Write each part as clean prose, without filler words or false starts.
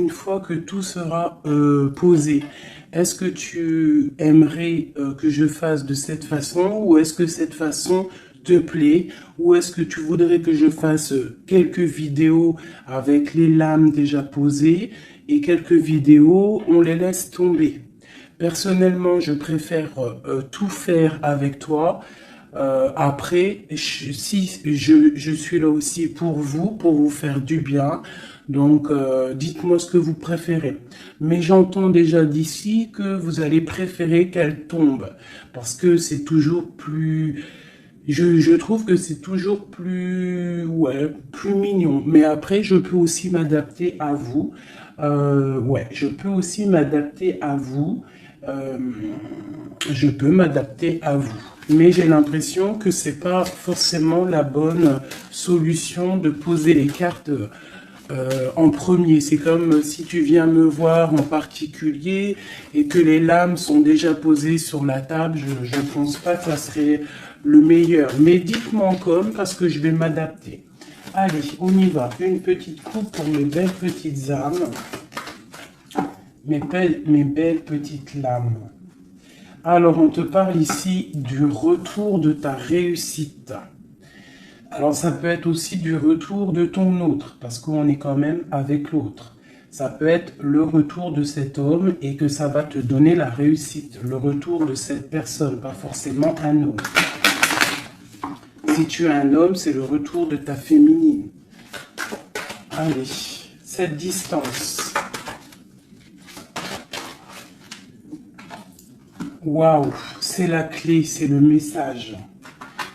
Une fois que tout sera posé, est-ce que tu aimerais que je fasse de cette façon ou est-ce que cette façon te plaît ou est-ce que tu voudrais que je fasse quelques vidéos avec les lames déjà posées et quelques vidéos, on les laisse tomber. Personnellement, je préfère tout faire avec toi. Après, si je suis là aussi pour vous faire du bien. Donc, dites-moi ce que vous préférez. Mais j'entends déjà d'ici que vous allez préférer qu'elle tombe. Parce que c'est toujours plus... Je trouve que c'est toujours plus... Ouais, plus mignon. Mais après, je peux aussi m'adapter à vous. Ouais, je peux aussi m'adapter à vous. Euh, je peux m'adapter à vous. Mais j'ai l'impression que c'est pas forcément la bonne solution de poser les cartes en premier. C'est comme si tu viens me voir en particulier et que les lames sont déjà posées sur la table. Je ne pense pas que ça serait le meilleur. Mais dites-moi comme parce que je vais m'adapter. Allez, on y va. Une petite coupe pour mes belles petites âmes. Mes belles petites lames. Alors, on te parle ici du retour de ta réussite. Alors, ça peut être aussi du retour de ton autre, parce qu'on est quand même avec l'autre. Ça peut être le retour de cet homme et que ça va te donner la réussite. Le retour de cette personne, pas forcément un homme. Si tu es un homme, c'est le retour de ta féminine. Allez, cette distance. Waouh, c'est la clé, c'est le message.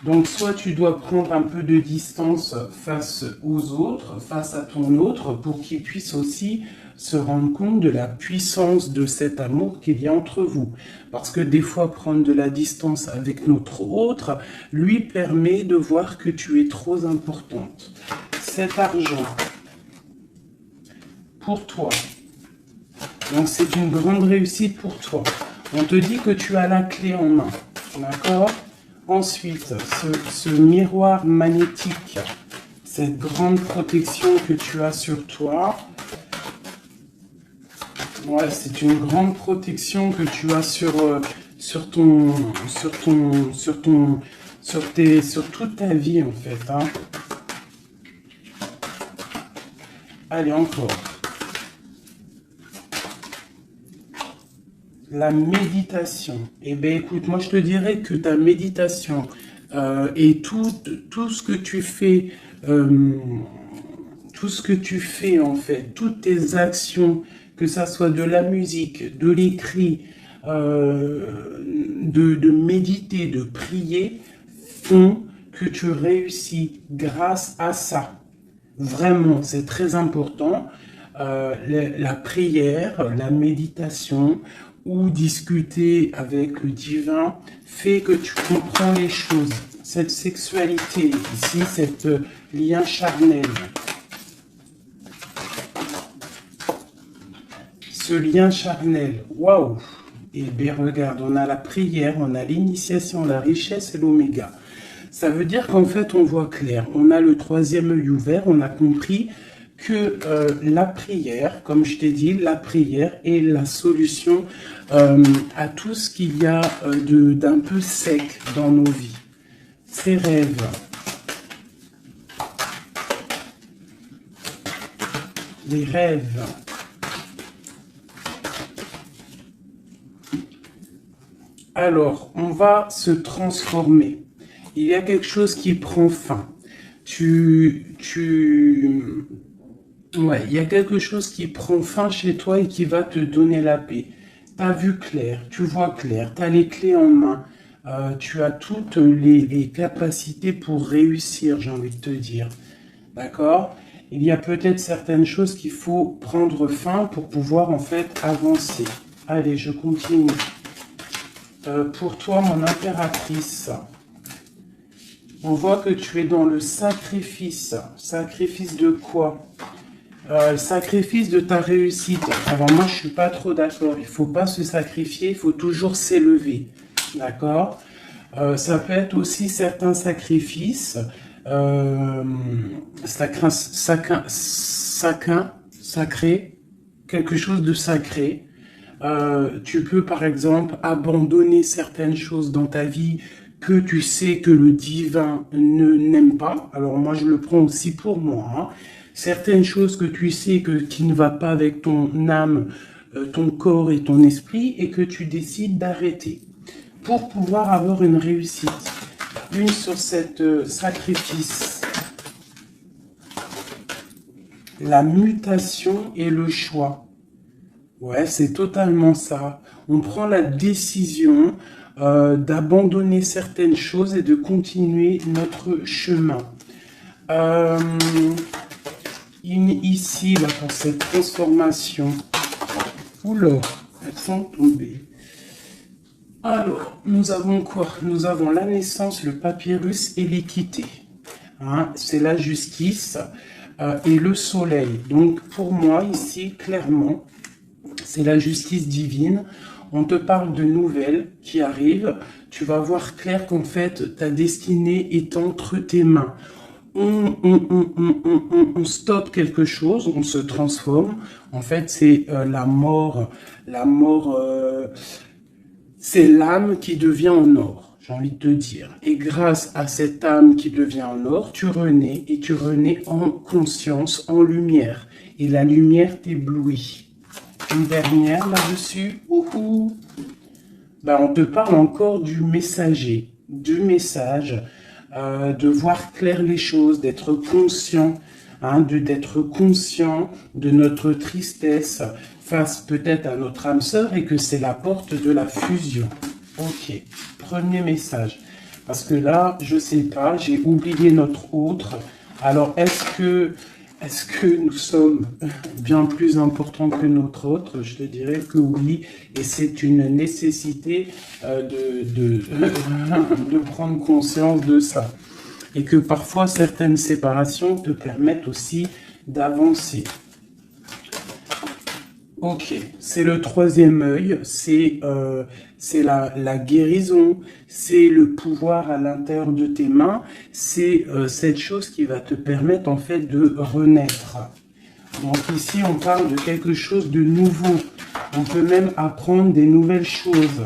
Donc, soit tu dois prendre un peu de distance face aux autres, face à ton autre, pour qu'il puisse aussi se rendre compte de la puissance de cet amour qu'il y a entre vous. Parce que des fois, prendre de la distance avec notre autre lui permet de voir que tu es trop importante. Cet argent, pour toi, donc c'est une grande réussite pour toi. On te dit que tu as la clé en main, d'accord ? Ensuite, ce miroir magnétique, cette grande protection que tu as sur toi, ouais, c'est une grande protection que tu as sur toute ta vie en fait. Hein. Allez, encore. La méditation. Eh bien, écoute, moi je te dirais que ta méditation et tout ce que tu fais, en fait, toutes tes actions, que ça soit de la musique, de l'écrit, de méditer, de prier, font que tu réussis grâce à ça. Vraiment, c'est très important. La prière, la méditation ou discuter avec le divin fait que tu comprends les choses. Cette sexualité ici, cet lien charnel. Ce lien charnel, waouh! Et bien regarde, on a la prière, on a l'initiation, la richesse et l'oméga. Ça veut dire qu'en fait, on voit clair. On a le troisième œil ouvert, on a compris que la prière, comme je t'ai dit, la prière est la solution à tout ce qu'il y a d'un peu sec dans nos vies. Ces rêves. Les rêves. Alors, on va se transformer. Il y a quelque chose qui prend fin. Ouais, il y a quelque chose qui prend fin chez toi et qui va te donner la paix. Tu as vu clair, tu vois clair, tu as les clés en main, tu as toutes les capacités pour réussir, j'ai envie de te dire. D'accord? Il y a peut-être certaines choses qu'il faut prendre fin pour pouvoir en fait avancer. Allez, je continue. Pour toi, mon impératrice, on voit que tu es dans le sacrifice. Sacrifice de quoi? Sacrifice de ta réussite. Alors moi, je ne suis pas trop d'accord. Il ne faut pas se sacrifier, il faut toujours s'élever. D'accord? Ça peut être aussi certains sacrifices. Sacré. quelque chose de sacré. Tu peux par exemple abandonner certaines choses dans ta vie que tu sais que le divin n'aime pas. Alors moi je le prends aussi pour moi, hein. Certaines choses que tu sais qui ne va pas avec ton âme, ton corps et ton esprit et que tu décides d'arrêter pour pouvoir avoir une réussite. Une sur cette sacrifice. La mutation et le choix. Ouais, c'est totalement ça. On prend la décision d'abandonner certaines choses et de continuer notre chemin. Ici, là, pour cette transformation. Oula, elles sont tombées. Alors, nous avons quoi? Nous avons la naissance, le papyrus et l'équité. Hein, c'est la justice et le soleil. Donc, pour moi, ici, clairement, c'est la justice divine. On te parle de nouvelles qui arrivent. Tu vas voir clair qu'en fait, ta destinée est entre tes mains. On stoppe quelque chose, on se transforme. En fait, c'est la mort. La mort, c'est l'âme qui devient en or, j'ai envie de te dire. Et grâce à cette âme qui devient en or, tu renais et tu renais en conscience, en lumière. Et la lumière t'éblouit. Une dernière là-dessus. Ben, on te parle encore du messager, du message, de voir clair les choses, d'être conscient, hein, d'être conscient de notre tristesse face peut-être à notre âme sœur et que c'est la porte de la fusion. Ok, premier message. Parce que là, je sais pas, j'ai oublié notre autre. Alors, est-ce que nous sommes bien plus importants que notre autre? Je te dirais que oui, et c'est une nécessité de prendre conscience de ça. Et que parfois, certaines séparations te permettent aussi d'avancer. Ok, c'est le troisième œil, c'est la guérison, c'est le pouvoir à l'intérieur de tes mains, c'est cette chose qui va te permettre en fait de renaître. Donc ici on parle de quelque chose de nouveau, on peut même apprendre des nouvelles choses.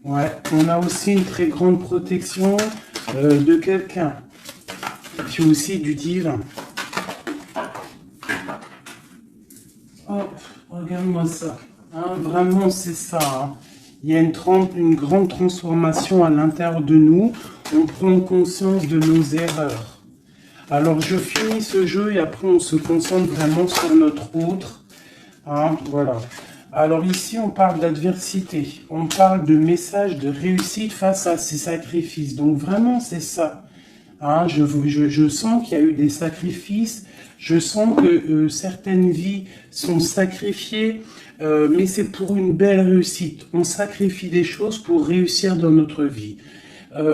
Ouais, on a aussi une très grande protection de quelqu'un, puis aussi du divin. Oh, regarde-moi ça. Hein, vraiment, c'est ça. Hein. Il y a une grande transformation à l'intérieur de nous. On prend conscience de nos erreurs. Alors, je finis ce jeu et après, on se concentre vraiment sur notre autre. Hein, voilà. Alors ici, on parle d'adversité. On parle de message de réussite face à ces sacrifices. Donc, vraiment, c'est ça. Hein, je sens qu'il y a eu des sacrifices. Je sens que certaines vies sont sacrifiées, mais c'est pour une belle réussite. On sacrifie des choses pour réussir dans notre vie.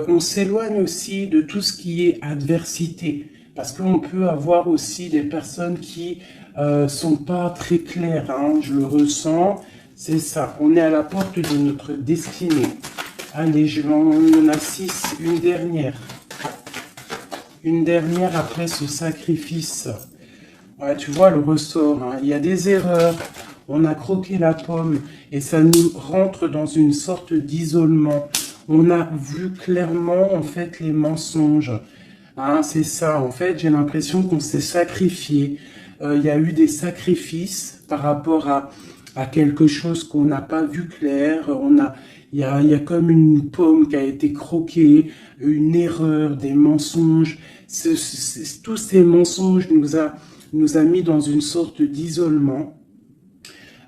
On s'éloigne aussi de tout ce qui est adversité, parce qu'on peut avoir aussi des personnes qui sont pas très claires. Hein, je le ressens, c'est ça. On est à la porte de notre destinée. Allez, on en a 6, une dernière. Une dernière après ce sacrifice. Ouais, tu vois le ressort, hein. Il y a des erreurs, on a croqué la pomme et ça nous rentre dans une sorte d'isolement. On a vu clairement en fait les mensonges. Hein, c'est ça, en fait j'ai l'impression qu'on s'est sacrifié. Il y a eu des sacrifices par rapport à quelque chose qu'on n'a pas vu clair. Il y a comme une pomme qui a été croquée, une erreur, des mensonges. Tous ces mensonges nous a mis dans une sorte d'isolement.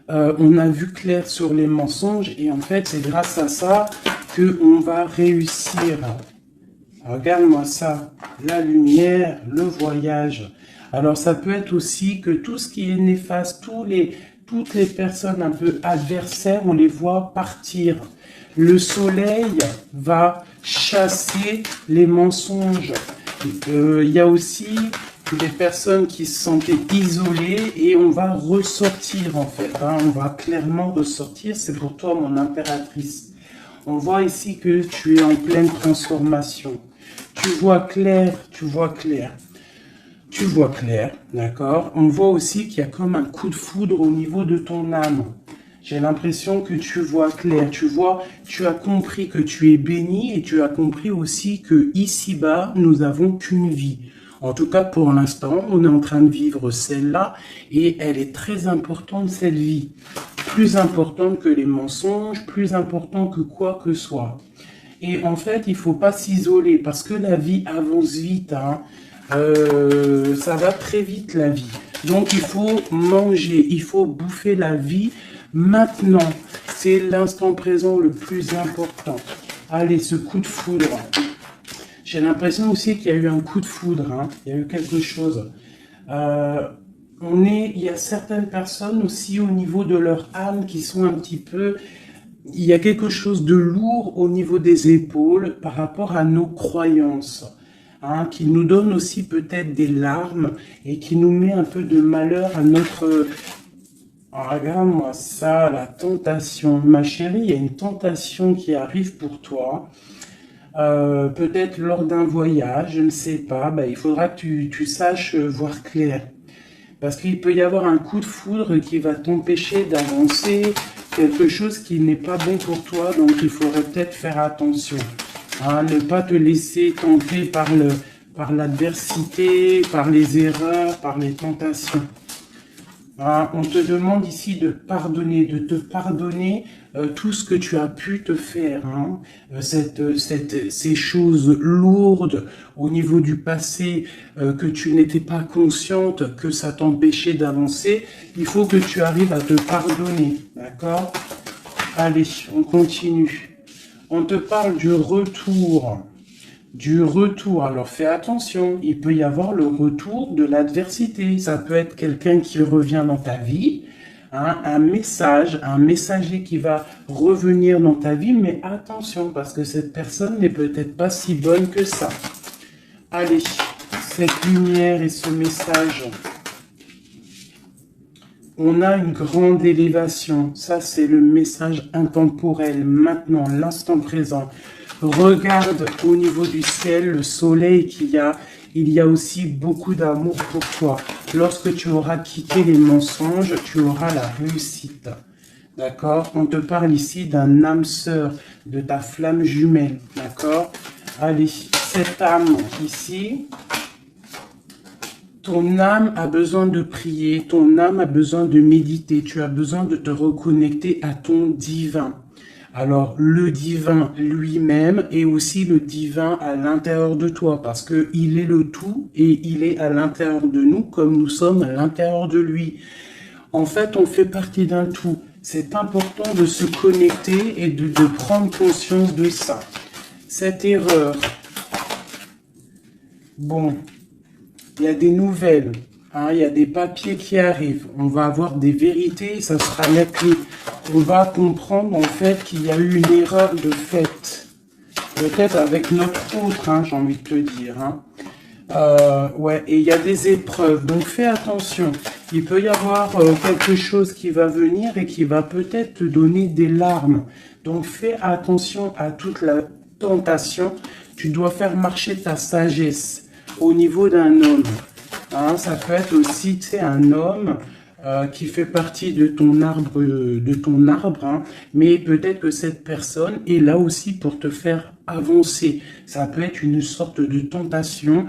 On a vu clair sur les mensonges et en fait, c'est grâce à ça qu'on va réussir. Regarde-moi ça, la lumière, le voyage. Alors, ça peut être aussi que tout ce qui est néfaste, toutes les personnes un peu adversaires, on les voit partir. Le soleil va chasser les mensonges. Il y a aussi des personnes qui se sentaient isolées et on va ressortir en fait. Hein, on va clairement ressortir. C'est pour toi mon impératrice. On voit ici que tu es en pleine transformation. Tu vois clair, tu vois clair. tu vois clair, d'accord? On voit aussi qu'il y a comme un coup de foudre au niveau de ton âme. J'ai l'impression que tu vois clair, tu vois, tu as compris que tu es béni et tu as compris aussi que ici-bas, nous n'avons qu'une vie. En tout cas, pour l'instant, on est en train de vivre celle-là et elle est très importante, cette vie. Plus importante que les mensonges, plus importante que quoi que soit. Et en fait, il ne faut pas s'isoler parce que la vie avance vite, hein. Ça va très vite la vie. Donc il faut manger, il faut bouffer la vie maintenant. C'est l'instant présent le plus important. Allez, ce coup de foudre. J'ai l'impression aussi qu'il y a eu un coup de foudre, hein. Il y a eu quelque chose. Il y a certaines personnes aussi au niveau de leur âme qui sont un petit peu... Il y a quelque chose de lourd au niveau des épaules par rapport à nos croyances. Hein, qui nous donne aussi peut-être des larmes et qui nous met un peu de malheur à notre... Oh, regarde-moi ça, la tentation. Ma chérie, il y a une tentation qui arrive pour toi. Peut-être lors d'un voyage, je ne sais pas. Ben, il faudra que tu saches voir clair. Parce qu'il peut y avoir un coup de foudre qui va t'empêcher d'avancer, quelque chose qui n'est pas bon pour toi, donc il faudrait peut-être faire attention. Hein, ne pas te laisser tenter par l'adversité, par les erreurs, par les tentations. Hein, on te demande ici de te pardonner tout ce que tu as pu te faire. Hein, ces choses lourdes au niveau du passé que tu n'étais pas consciente, que ça t'empêchait d'avancer. Il faut que tu arrives à te pardonner. D'accord? Allez, on continue. On te parle du retour. Du retour. Alors fais attention, il peut y avoir le retour de l'adversité. Ça peut être quelqu'un qui revient dans ta vie, hein, un messager qui va revenir dans ta vie, mais attention, parce que cette personne n'est peut-être pas si bonne que ça. Allez, cette lumière et ce message. On a une grande élévation. Ça, c'est le message intemporel. Maintenant, l'instant présent. Regarde au niveau du ciel, le soleil qu'il y a. Il y a aussi beaucoup d'amour pour toi. Lorsque tu auras quitté les mensonges, tu auras la réussite. D'accord? On te parle ici d'un âme sœur, de ta flamme jumelle. D'accord? Allez, cette âme ici... Ton âme a besoin de prier, ton âme a besoin de méditer, tu as besoin de te reconnecter à ton divin. Alors, le divin lui-même et aussi le divin à l'intérieur de toi, parce qu'il est le tout et il est à l'intérieur de nous comme nous sommes à l'intérieur de lui. En fait, on fait partie d'un tout. C'est important de se connecter et de prendre conscience de ça. Cette erreur, bon... Il y a des nouvelles, hein, il y a des papiers qui arrivent. On va avoir des vérités, ça sera la clé. On va comprendre en fait qu'il y a eu une erreur de fait. Peut-être avec notre autre, hein, j'ai envie de te dire. Hein. Ouais, et il y a des épreuves, donc fais attention. Il peut y avoir quelque chose qui va venir et qui va peut-être te donner des larmes. Donc fais attention à toute la tentation. Tu dois faire marcher ta sagesse. Au niveau d'un homme, hein, ça peut être aussi, tu sais, un homme qui fait partie de ton arbre, hein, mais peut-être que cette personne est là aussi pour te faire avancer. Ça peut être une sorte de tentation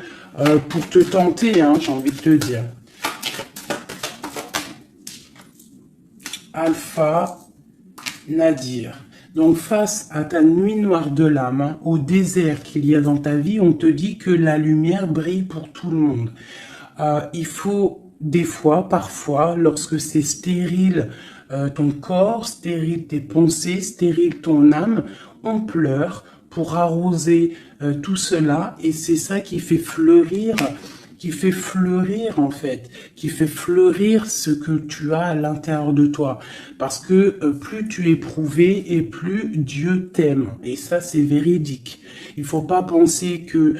pour te tenter, hein, j'ai envie de te dire. Alpha Nadir. Donc, face à ta nuit noire de l'âme, hein, au désert qu'il y a dans ta vie, on te dit que la lumière brille pour tout le monde. Il faut, des fois, parfois, lorsque c'est stérile ton corps, stérile tes pensées, stérile ton âme, on pleure pour arroser tout cela. Et c'est ça qui fait fleurir en fait, qui fait fleurir ce que tu as à l'intérieur de toi. Parce que plus tu es prouvé et plus Dieu t'aime. Et ça, c'est véridique. Il faut pas penser que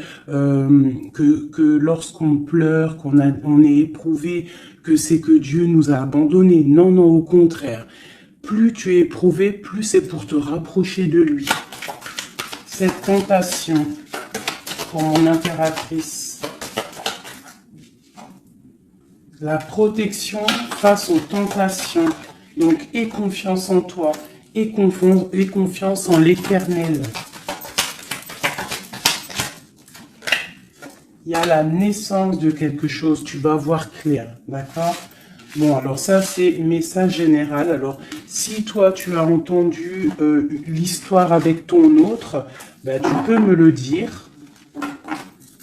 lorsqu'on pleure, on est éprouvé, que c'est que Dieu nous a abandonnés. Non, non, au contraire. Plus tu es éprouvé, plus c'est pour te rapprocher de lui. Cette tentation pour mon impératrice. La protection face aux tentations. Donc, aie confiance en toi. Aie confiance en l'Éternel. Il y a la naissance de quelque chose. Tu vas voir clair. D'accord? Bon, alors ça, c'est message général. Alors, si toi, tu as entendu l'histoire avec ton autre, ben, tu peux me le dire.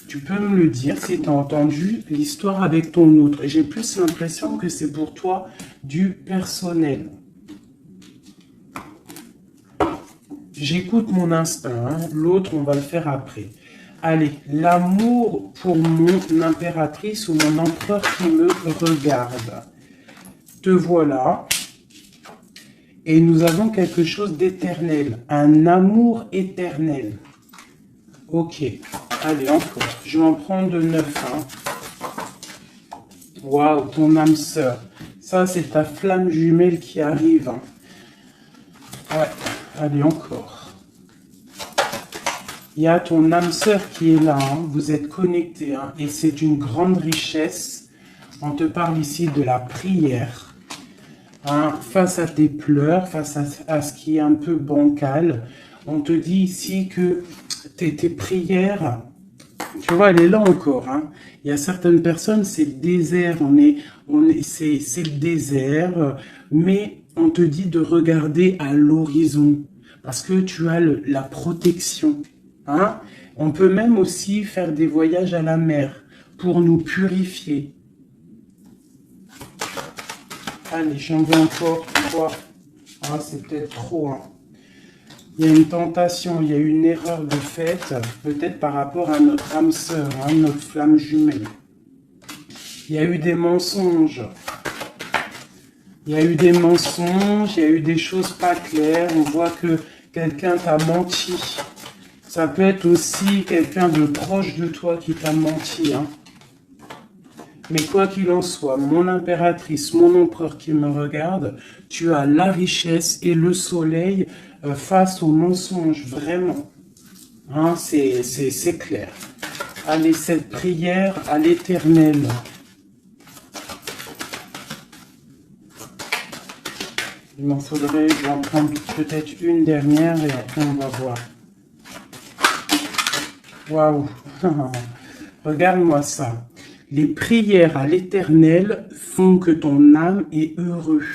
Tu peux me le dire si tu as entendu l'histoire avec ton autre. J'ai plus l'impression que c'est pour toi du personnel. J'écoute mon instinct. Hein. L'autre, on va le faire après. Allez, l'amour pour mon impératrice ou mon empereur qui me regarde. Te voilà. Et nous avons quelque chose d'éternel. Un amour éternel. Ok. Allez, encore. Je vais en prendre de 9. Hein. Waouh, ton âme sœur. Ça, c'est ta flamme jumelle qui arrive. Hein. Ouais. Allez, encore. Il y a ton âme sœur qui est là. Hein. Vous êtes connectés. Hein. Et c'est d'une grande richesse. On te parle ici de la prière. Hein. Face à tes pleurs, face à ce qui est un peu bancal. On te dit ici que tes prières... Tu vois, elle est là encore. Hein. Il y a certaines personnes, c'est le désert. C'est le désert. Mais on te dit de regarder à l'horizon. Parce que tu as la protection. Hein. On peut même aussi faire des voyages à la mer pour nous purifier. Allez, j'en veux encore 3. Ah, c'est peut-être trop. Hein. Il y a une tentation, il y a une erreur de fait, peut-être par rapport à notre âme sœur, hein, notre flamme jumelle. Il y a eu des mensonges. Il y a eu des mensonges, il y a eu des choses pas claires. On voit que quelqu'un t'a menti. Ça peut être aussi quelqu'un de proche de toi qui t'a menti. Hein. Mais quoi qu'il en soit, mon impératrice, mon empereur qui me regarde, tu as la richesse et le soleil face aux mensonges, vraiment. Hein, c'est clair. Allez, cette prière à l'Éternel. Il m'en faudrait, je vais en prendre peut-être une dernière et après on va voir. Waouh. Regarde-moi ça. Les prières à l'Éternel font que ton âme est heureux.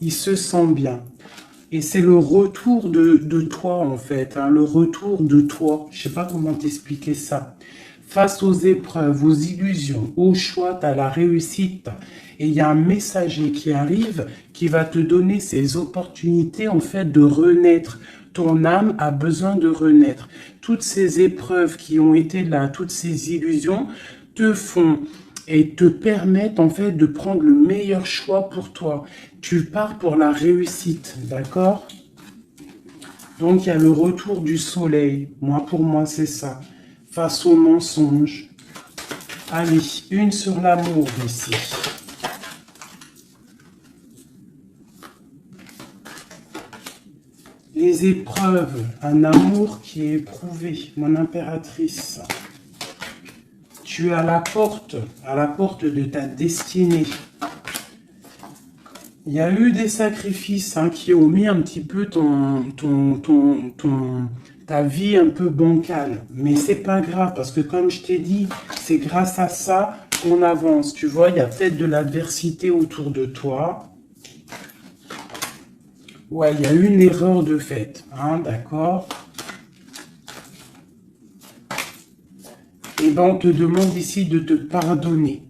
Il se sent bien. Et c'est le retour de toi, en fait. Hein, le retour de toi. Je ne sais pas comment t'expliquer ça. Face aux épreuves, aux illusions, au choix, tu as la réussite. Et il y a un messager qui arrive qui va te donner ces opportunités, en fait, de renaître. Ton âme a besoin de renaître. Toutes ces épreuves qui ont été là, toutes ces illusions, te font et te permettent en fait de prendre le meilleur choix pour toi. Tu pars pour la réussite, d'accord? Donc il y a le retour du soleil. Pour moi c'est ça. Face aux mensonges. Allez, une sur l'amour ici. Les épreuves, un amour qui est éprouvé, mon impératrice. Tu es à la porte de ta destinée. Il y a eu des sacrifices qui ont mis un petit peu ta vie un peu bancale. Mais c'est pas grave, parce que comme je t'ai dit, c'est grâce à ça qu'on avance. Tu vois, il y a peut-être de l'adversité autour de toi. Ouais, il y a eu une erreur de fait, d'accord? Et ben on te demande ici de te pardonner.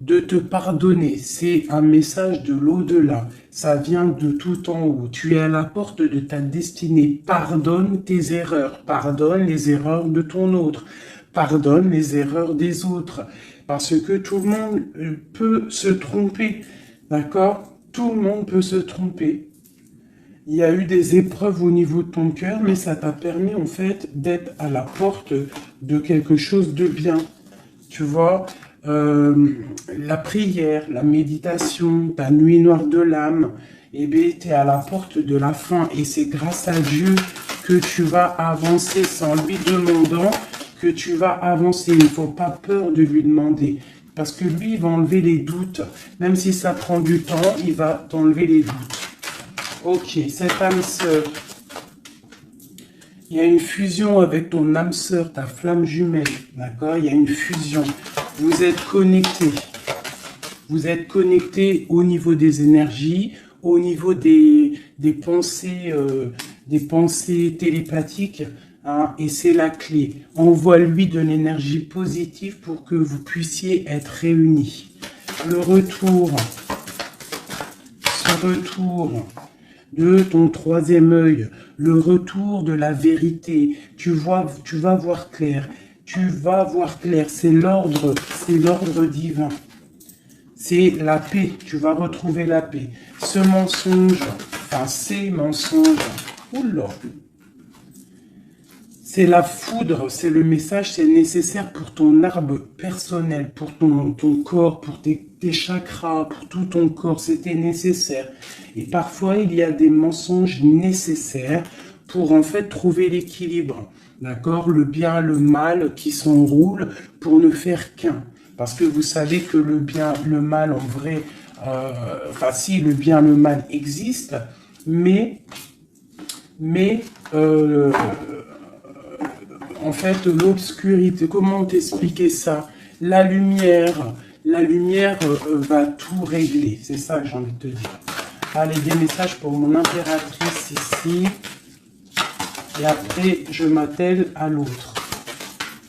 De te pardonner, c'est un message de l'au-delà. Ça vient de tout en haut. Tu es à la porte de ta destinée. Pardonne tes erreurs. Pardonne les erreurs de ton autre. Pardonne les erreurs des autres. Parce que tout le monde peut se tromper. D'accord? Tout le monde peut se tromper. Il y a eu des épreuves au niveau de ton cœur, mais ça t'a permis en fait d'être à la porte de quelque chose de bien. Tu vois, la prière, la méditation, ta nuit noire de l'âme, eh bien, tu es à la porte de la fin. Et c'est grâce à Dieu que tu vas avancer sans lui demandant que tu vas avancer. Il ne faut pas peur de lui demander. Parce que lui, il va enlever les doutes. Même si ça prend du temps, il va t'enlever les doutes. Ok, cette âme sœur. Il y a une fusion avec ton âme sœur, ta flamme jumelle. D'accord? Il y a une fusion. Vous êtes connectés. Vous êtes connectés au niveau des énergies, au niveau des pensées télépathiques. Hein, et c'est la clé. Envoie-lui de l'énergie positive pour que vous puissiez être réunis. Le retour, ce retour de ton troisième œil, le retour de la vérité. Tu vas voir clair. Tu vas voir clair. C'est l'ordre divin. C'est la paix. Tu vas retrouver la paix. Ce mensonge, enfin ces mensonges, oula. C'est la foudre, c'est le message, c'est nécessaire pour ton arbre personnel, pour ton corps, pour tes chakras, pour tout ton corps, c'était nécessaire. Et parfois, il y a des mensonges nécessaires pour en fait trouver l'équilibre. D'accord? Le bien, le mal qui s'enroulent pour ne faire qu'un. Parce que vous savez que le bien, le mal en vrai, enfin si le bien, le mal existe, mais en fait, l'obscurité, comment t'expliquer ça? La lumière va tout régler. C'est ça que j'ai envie de te dire. Allez, des messages pour mon impératrice ici. Et après, je m'attelle à l'autre.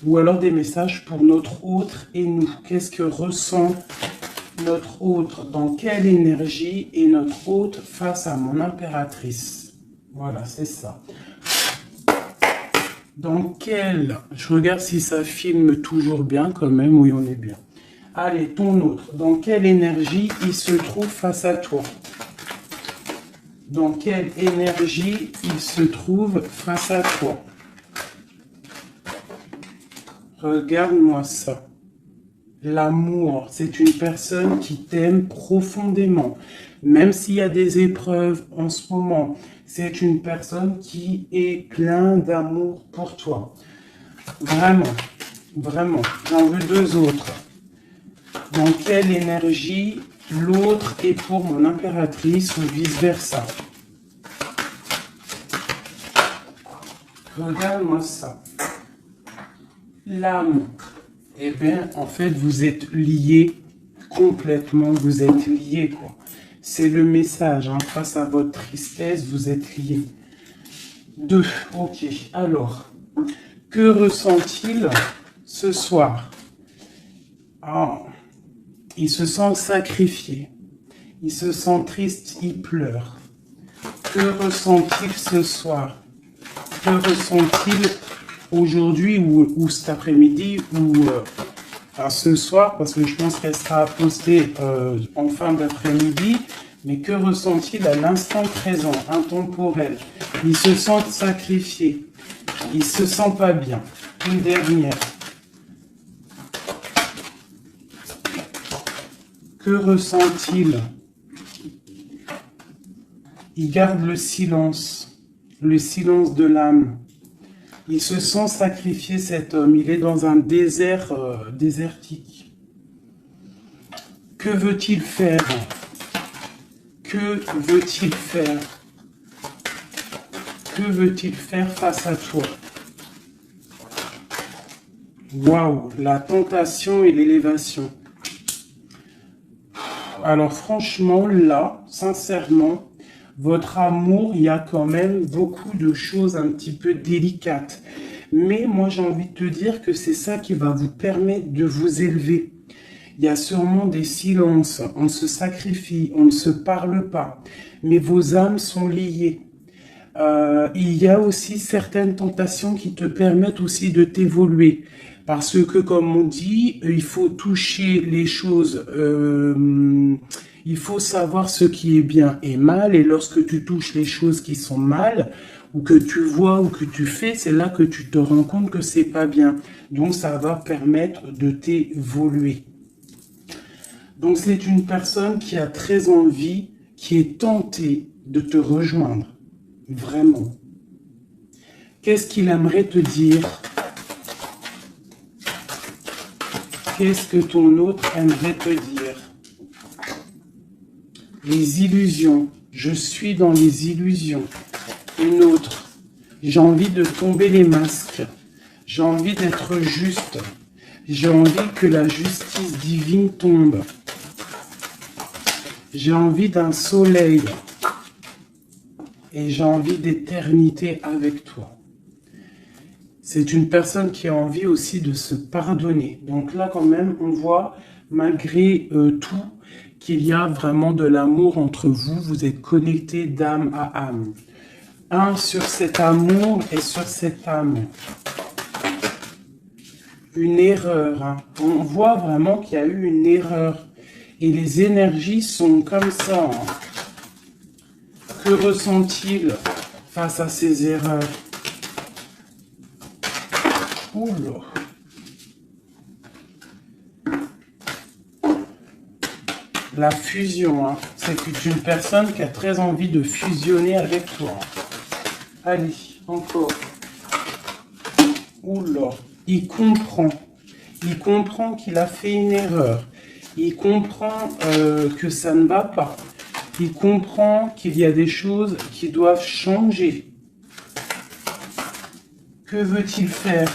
Ou alors des messages pour notre autre et nous. Qu'est-ce que ressent notre autre? Dans quelle énergie est notre autre face à mon impératrice? Voilà, c'est ça. Dans quel... Je regarde si ça filme toujours bien quand même. Oui, on est bien. Allez, ton autre. Dans quelle énergie il se trouve face à toi? Dans quelle énergie il se trouve face à toi? Regarde-moi ça. L'amour, c'est une personne qui t'aime profondément. Même s'il y a des épreuves en ce moment, c'est une personne qui est pleine d'amour pour toi. Vraiment, vraiment. J'en veux deux autres. Dans quelle énergie l'autre est pour mon impératrice ou vice-versa? Regarde-moi ça. L'âme. Eh bien, en fait, vous êtes liés complètement. Vous êtes liés, quoi. C'est le message. Hein. Face à votre tristesse, vous êtes liés. 2. Ok. Alors, que ressent-il ce soir? Ah, il se sent sacrifié. Il se sent triste. Il pleure. Que ressent-il ce soir? Que ressent-il aujourd'hui ou cet après-midi ou enfin, ce soir, parce que je pense qu'elle sera postée en fin d'après-midi, mais que ressent-il à l'instant présent, intemporel? Il se sent sacrifié, il se sent pas bien. Une dernière. Que ressent-il? Il garde le silence de l'âme. Il se sent sacrifié, cet homme. Il est dans un désert désertique. Que veut-il faire? Que veut-il faire? Que veut-il faire face à toi? Waouh, la tentation et l'élévation. Alors franchement, là, sincèrement, votre amour, il y a quand même beaucoup de choses un petit peu délicates. Mais moi, j'ai envie de te dire que c'est ça qui va vous permettre de vous élever. Il y a sûrement des silences, on se sacrifie, on ne se parle pas, mais vos âmes sont liées. Il y a aussi certaines tentations qui te permettent aussi de t'évoluer. Parce que, comme on dit, il faut toucher les choses, il faut savoir ce qui est bien et mal. Et lorsque tu touches les choses qui sont mal, ou que tu vois, ou que tu fais, c'est là que tu te rends compte que c'est pas bien. Donc, ça va permettre de t'évoluer. Donc, c'est une personne qui a très envie, qui est tentée de te rejoindre. Vraiment. Qu'est-ce qu'il aimerait te dire? Qu'est-ce que ton autre aimerait te dire? Les illusions. Je suis dans les illusions. Une autre. J'ai envie de tomber les masques. J'ai envie d'être juste. J'ai envie que la justice divine tombe. J'ai envie d'un soleil. Et j'ai envie d'éternité avec toi. C'est une personne qui a envie aussi de se pardonner. Donc là, quand même, on voit, malgré tout, qu'il y a vraiment de l'amour entre vous. Vous êtes connectés d'âme à âme. Un sur cet amour et sur cette âme. Une erreur. Hein. On voit vraiment qu'il y a eu une erreur. Et les énergies sont comme ça. Hein. Que ressent-il face à ces erreurs? Oula. La fusion, hein. C'est une personne qui a très envie de fusionner avec toi. Allez, encore. Oula. Il comprend. Il comprend qu'il a fait une erreur. Il comprend que ça ne va pas. Il comprend qu'il y a des choses qui doivent changer. Que veut-il faire?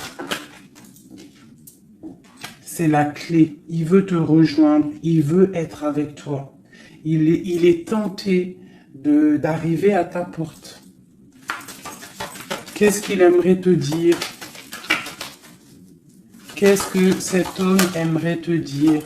C'est la clé. Il veut te rejoindre. Il veut être avec toi. Il est tenté d'arriver à ta porte. Qu'est-ce qu'il aimerait te dire? Qu'est-ce que cet homme aimerait te dire?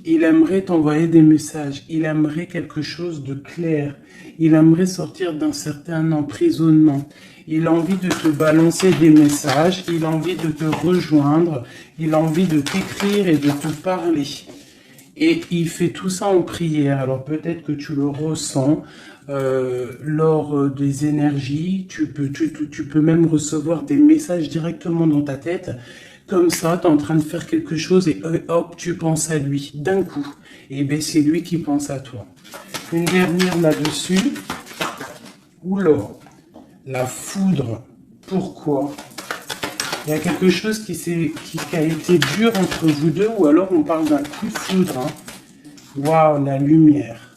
Il aimerait t'envoyer des messages. Il aimerait quelque chose de clair. Il aimerait sortir d'un certain emprisonnement. Il a envie de te balancer des messages. Il a envie de te rejoindre. Il a envie de t'écrire et de te parler. Et il fait tout ça en prière. Alors peut-être que tu le ressens lors des énergies. Tu peux même recevoir des messages directement dans ta tête. Comme ça, tu es en train de faire quelque chose et hop, tu penses à lui d'un coup. Et bien, c'est lui qui pense à toi. Une dernière là-dessus. Oula, la foudre. Pourquoi? Il y a quelque chose qui a été dur entre vous deux, ou alors on parle d'un coup de foudre. Hein. Waouh, la lumière.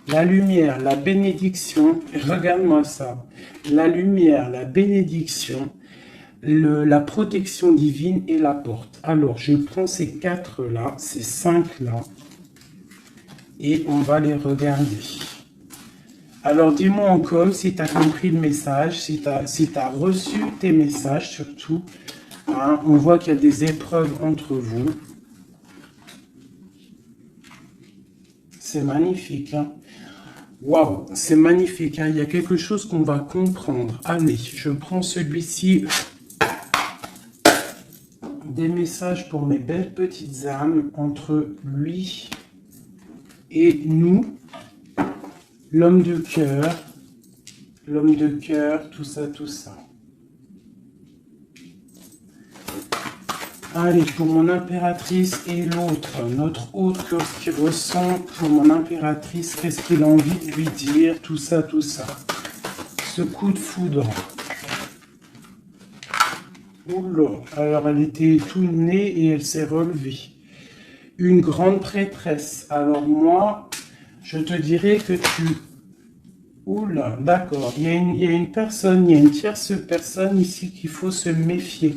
La lumière, la bénédiction. Regarde-moi ça. La lumière, la bénédiction. La protection divine et la porte. Alors, je prends ces 4 là, ces 5 là, et on va les regarder. Alors, dis-moi en com si tu as compris le message, si tu as reçu tes messages surtout. Hein, on voit qu'il y a des épreuves entre vous. C'est magnifique. Hein. Waouh, c'est magnifique. Hein. Il y a quelque chose qu'on va comprendre. Allez, je prends celui-ci. Des messages pour mes belles petites âmes entre lui et nous, l'homme de cœur, tout ça, tout ça. Allez, pour mon impératrice et l'autre, notre autre qui ressent pour mon impératrice, qu'est-ce qu'il a envie de lui dire, tout ça, tout ça. Ce coup de foudre. Oula, alors elle était tout née et elle s'est relevée. Une grande prêtresse. Alors moi, je te dirais que tu... Oula, d'accord. Il y a une personne, il y a une tierce personne ici qu'il faut se méfier.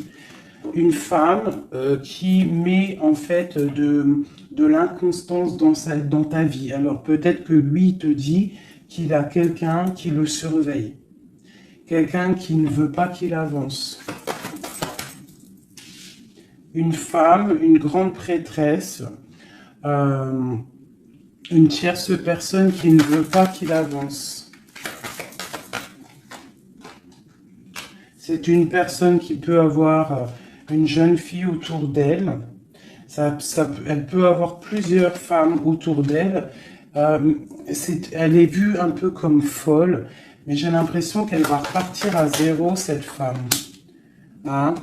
Une femme qui met en fait de l'inconstance dans ta vie. Alors peut-être que lui te dit qu'il a quelqu'un qui le surveille. Quelqu'un qui ne veut pas qu'il avance. Une femme, une grande prêtresse, une tierce personne qui ne veut pas qu'il avance. C'est une personne qui peut avoir une jeune fille autour d'elle. Elle peut avoir plusieurs femmes autour d'elle. Elle est vue un peu comme folle, mais j'ai l'impression qu'elle va repartir à zéro, cette femme. Hein?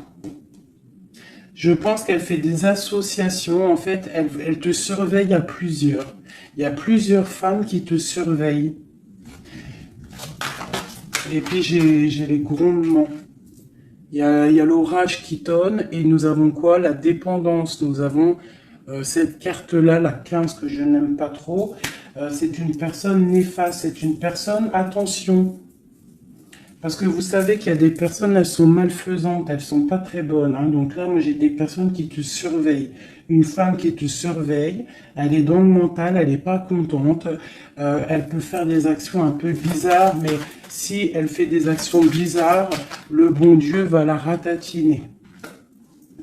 Je pense qu'elle fait des associations. En fait, elle te surveille à plusieurs. Il y a plusieurs femmes qui te surveillent. Et puis, j'ai les grondements. il y a l'orage qui tonne et nous avons quoi? La dépendance. Nous avons cette carte-là, la 15, que je n'aime pas trop. C'est une personne néfaste, c'est une personne, attention. Parce que vous savez qu'il y a des personnes, elles sont malfaisantes, elles sont pas très bonnes. Hein. Donc là, moi, j'ai des personnes qui te surveillent. Une femme qui te surveille, elle est dans le mental, elle n'est pas contente. Elle peut faire des actions un peu bizarres, mais si elle fait des actions bizarres, le bon Dieu va la ratatiner.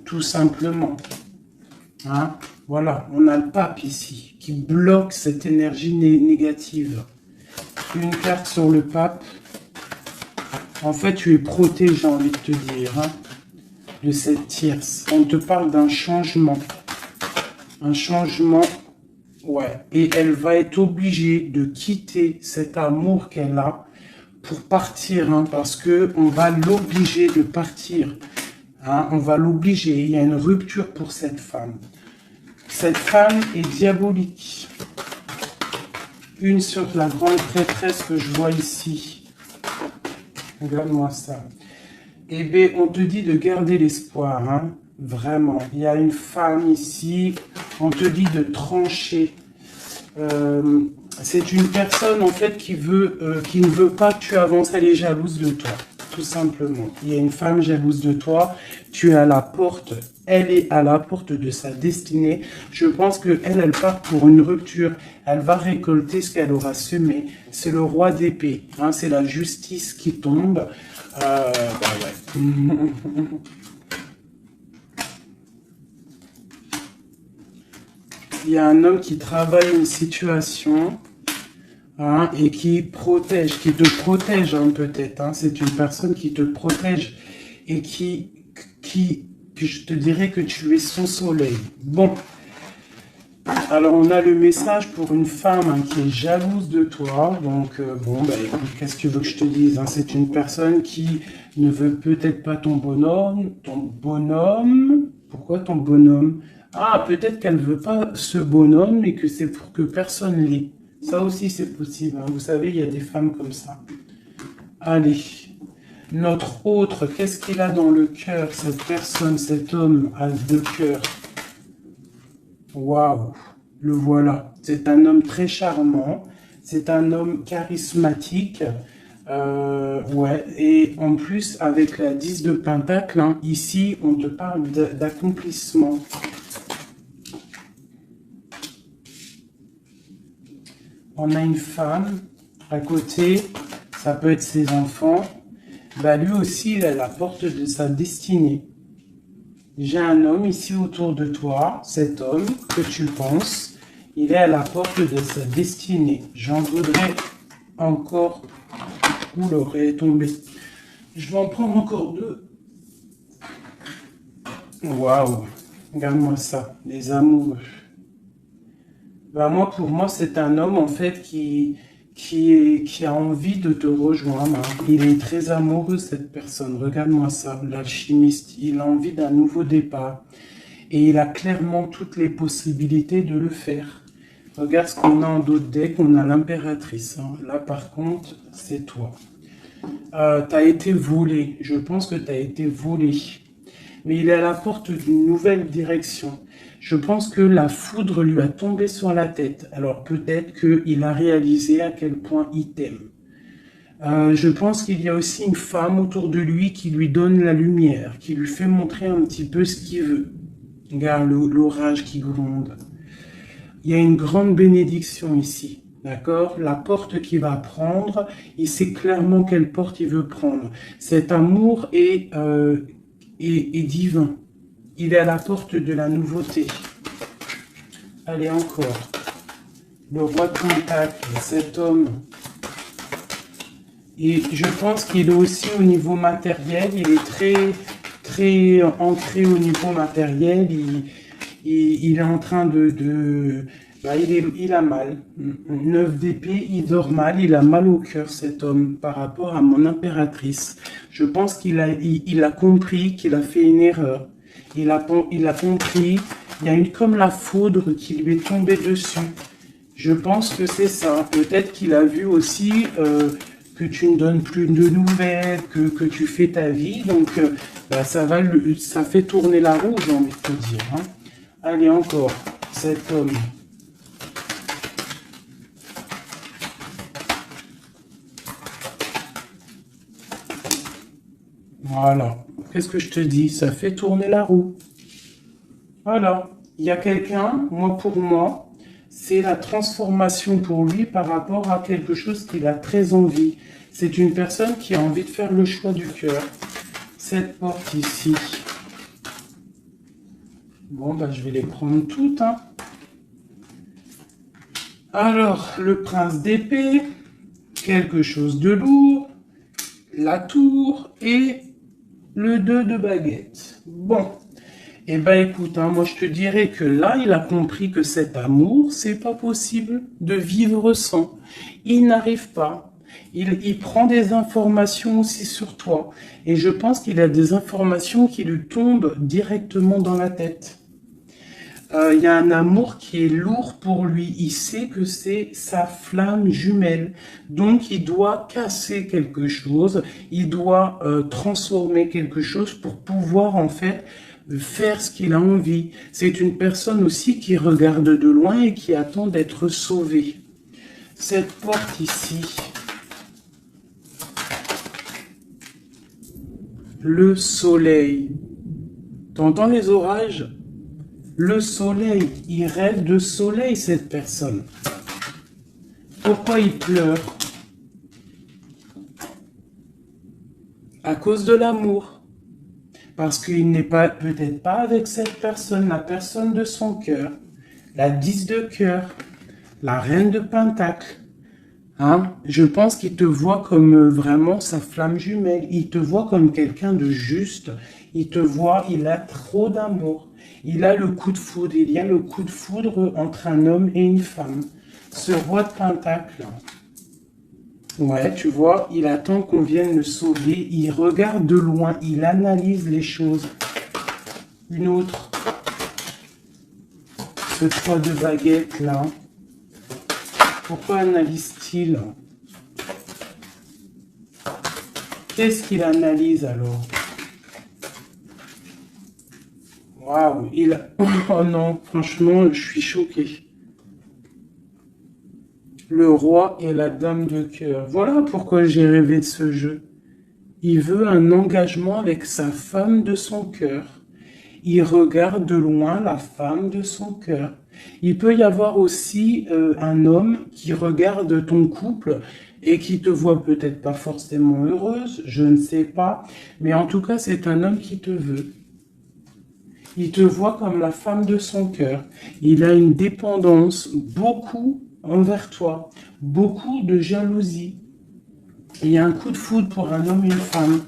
Tout simplement. Hein? Voilà, on a le pape ici, qui bloque cette énergie négative. Une carte sur le pape. En fait, tu es protégé, j'ai envie de te dire, hein, de cette tierce. On te parle d'un changement. Un changement, ouais. Et elle va être obligée de quitter cet amour qu'elle a pour partir, hein, parce que on va l'obliger de partir. Hein, on va l'obliger. Il y a une rupture pour cette femme. Cette femme est diabolique. Une sur la grande prêtresse que je vois ici. Regarde-moi ça. Eh bien, on te dit de garder l'espoir, hein. Vraiment. Il y a une femme ici. On te dit de trancher. C'est une personne, en fait, qui ne veut pas que tu avances. Elle est jalouse de toi, tout simplement. Il y a une femme jalouse de toi. Tu es à la porte. Elle est à la porte de sa destinée. Je pense qu'elle part pour une rupture. Elle va récolter ce qu'elle aura semé. C'est le roi d'épée. Hein, c'est la justice qui tombe. Bah ouais. Il y a un homme qui travaille une situation, hein, et qui te protège, hein, peut-être. Hein. C'est une personne qui te protège et que je te dirais que tu es son soleil. Bon, alors on a le message pour une femme, hein, qui est jalouse de toi. Donc bon, bah écoute, qu'est-ce que tu veux que je te dise, hein? C'est une personne qui ne veut peut-être pas ton bonhomme. Ton bonhomme? Pourquoi ton bonhomme? Ah, peut-être qu'elle ne veut pas ce bonhomme et que c'est pour que personne l'ait. Ça aussi c'est possible, hein. Vous savez, il y a des femmes comme ça. Allez. Notre autre, qu'est-ce qu'il a dans le cœur, cette personne, cet homme a deux cœurs. Waouh, le voilà. C'est un homme très charmant, c'est un homme charismatique. Ouais, et en plus, avec la 10 de Pentacle, hein, ici, on te parle d'accomplissement. On a une femme à côté, ça peut être ses enfants. Bah lui aussi, il est à la porte de sa destinée. J'ai un homme ici autour de toi, cet homme que tu penses, il est à la porte de sa destinée. J'en voudrais encore. Où l'aurait tombé. Je vais en prendre encore deux. Waouh, regarde-moi ça, les amoureux. Bah moi, pour moi, c'est un homme en fait qui a envie de te rejoindre. Hein. Il est très amoureux, cette personne. Regarde-moi ça, l'alchimiste. Il a envie d'un nouveau départ. Et il a clairement toutes les possibilités de le faire. Regarde ce qu'on a en d'autres decks. On a l'impératrice. Hein. Là, par contre, c'est toi. T'as été volé. Je pense que t'as été volé. Mais il est à la porte d'une nouvelle direction. Je pense que la foudre lui a tombé sur la tête. Alors peut-être qu'il a réalisé à quel point il t'aime. Je pense qu'il y a aussi une femme autour de lui qui lui donne la lumière, qui lui fait montrer un petit peu ce qu'il veut. Regarde l'orage qui gronde. Il y a une grande bénédiction ici. D'accord? La porte qu'il va prendre, il sait clairement quelle porte il veut prendre. Cet amour est divin. Il est à la porte de la nouveauté. Allez, encore. Le roi de Pentacle, cet homme. Et je pense qu'il est aussi au niveau matériel. Il est très ancré au niveau matériel. Il est en train bah, il a mal. 9 d'épée, il dort mal. Il a mal au cœur, cet homme, par rapport à mon impératrice. Je pense qu'il a compris qu'il a fait une erreur. Il a compris, il y a comme la foudre qui lui est tombée dessus. Je pense que c'est ça. Peut-être qu'il a vu aussi que tu ne donnes plus de nouvelles, que tu fais ta vie. Donc, bah, ça fait tourner la roue, j'ai envie de te dire. Hein. Allez, encore, cet homme. Voilà. Qu'est-ce que je te dis? Ça fait tourner la roue. Voilà. Il y a quelqu'un, pour moi, c'est la transformation pour lui par rapport à quelque chose qu'il a très envie. C'est une personne qui a envie de faire le choix du cœur. Cette porte ici. Bon, bah, je vais les prendre toutes. Hein. Alors, le prince d'épée, quelque chose de lourd, la tour et le 2 de baguette. Bon. Eh ben écoute, hein, moi je te dirais que là, il a compris que cet amour, c'est pas possible de vivre sans. Il n'arrive pas. Il prend des informations aussi sur toi. Et je pense qu'il a des informations qui lui tombent directement dans la tête. Il y a un amour qui est lourd pour lui. Il sait que c'est sa flamme jumelle. Donc, il doit casser quelque chose. Il doit transformer quelque chose pour pouvoir, en fait, faire ce qu'il a envie. C'est une personne aussi qui regarde de loin et qui attend d'être sauvée. Cette porte ici, le soleil. T'entends les orages? Le soleil, il rêve de soleil, cette personne. Pourquoi il pleure? À cause de l'amour. Parce qu'il n'est pas peut-être pas avec cette personne, la personne de son cœur, la 10 de cœur, la reine de pentacle. Hein? Je pense qu'il te voit comme vraiment sa flamme jumelle. Il te voit comme quelqu'un de juste. Il te voit, il a trop d'amour. Il a le coup de foudre. Il y a le coup de foudre entre un homme et une femme. Ce roi de pentacle. Ouais, tu vois, il attend qu'on vienne le sauver. Il regarde de loin. Il analyse les choses. Une autre. Ce 3 de baguette là. Pourquoi analyse-t-il? Qu'est-ce qu'il analyse alors? Waouh, oh non, franchement, je suis choqué. Le roi et la dame de cœur. Voilà pourquoi j'ai rêvé de ce jeu. Il veut un engagement avec sa femme de son cœur. Il regarde de loin la femme de son cœur. Il peut y avoir aussi un homme qui regarde ton couple et qui te voit peut-être pas forcément heureuse, je ne sais pas, mais en tout cas c'est un homme qui te veut. Il te voit comme la femme de son cœur. Il a une dépendance beaucoup envers toi, beaucoup de jalousie. Il y a un coup de foudre pour un homme et une femme.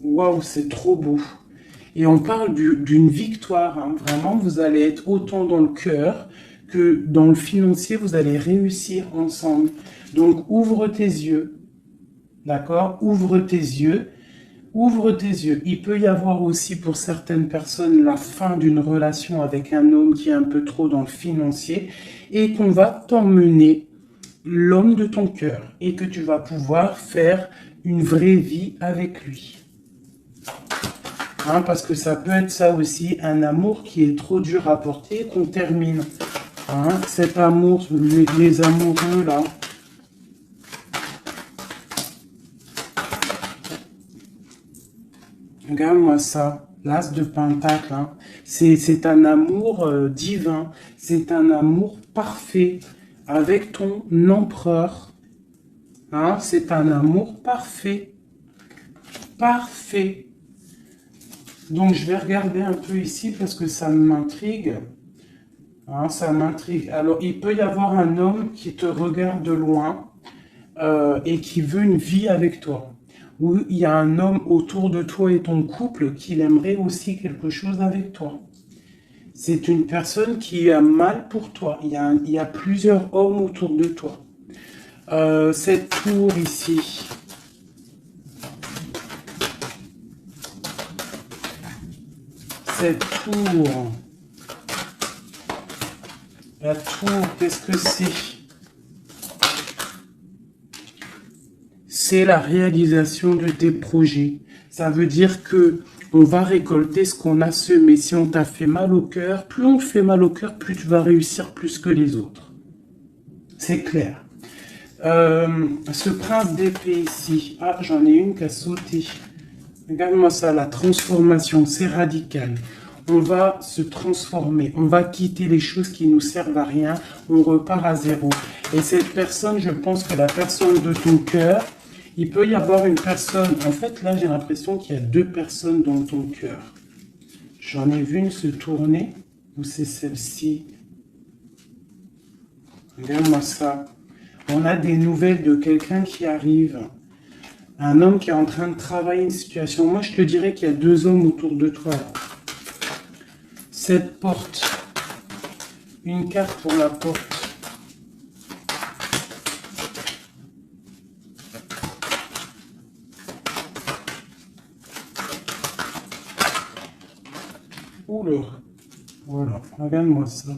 Waouh, c'est trop beau. Et on parle d'une victoire. Hein. Vraiment, vous allez être autant dans le cœur que dans le financier. Vous allez réussir ensemble. Donc, ouvre tes yeux. D'accord? Ouvre tes yeux. Ouvre tes yeux. Il peut y avoir aussi pour certaines personnes la fin d'une relation avec un homme qui est un peu trop dans le financier et qu'on va t'emmener l'homme de ton cœur et que tu vas pouvoir faire une vraie vie avec lui. Hein, parce que ça peut être ça aussi, un amour qui est trop dur à porter et qu'on termine. Hein, cet amour, les amoureux là. Regarde-moi ça, l'as de pentacle. Hein. C'est un amour divin, c'est un amour parfait avec ton empereur. Hein, c'est un amour parfait. Parfait. Donc, je vais regarder un peu ici parce que ça m'intrigue. Hein, ça m'intrigue. Alors, il peut y avoir un homme qui te regarde de loin et qui veut une vie avec toi. Ou il y a un homme autour de toi et ton couple qui aimerait aussi quelque chose avec toi. C'est une personne qui a mal pour toi. Il y a plusieurs hommes autour de toi. Cette tour ici... Cette tour, la tour, qu'est-ce que c'est? c'est la réalisation de tes projets. Ça veut dire que on va récolter ce qu'on a semé. Si on t'a fait mal au cœur, plus on te fait mal au cœur, plus tu vas réussir plus que les autres. C'est clair. Ce prince d'épée ici, ah, j'en ai une qui a sauté. Regarde-moi ça, la transformation, c'est radical. On va se transformer, on va quitter les choses qui nous servent à rien, on repart à zéro. Et cette personne, je pense que la personne de ton cœur, il peut y avoir une personne, en fait là j'ai l'impression qu'il y a deux personnes dans ton cœur. J'en ai vu une se tourner, ou c'est celle-ci. Regarde-moi ça. On a des nouvelles de quelqu'un qui arrive. Un homme qui est en train de travailler une situation. Moi, je te dirais qu'il y a deux hommes autour de toi. Cette porte. Une carte pour la porte. Oula. Voilà, regarde-moi ça.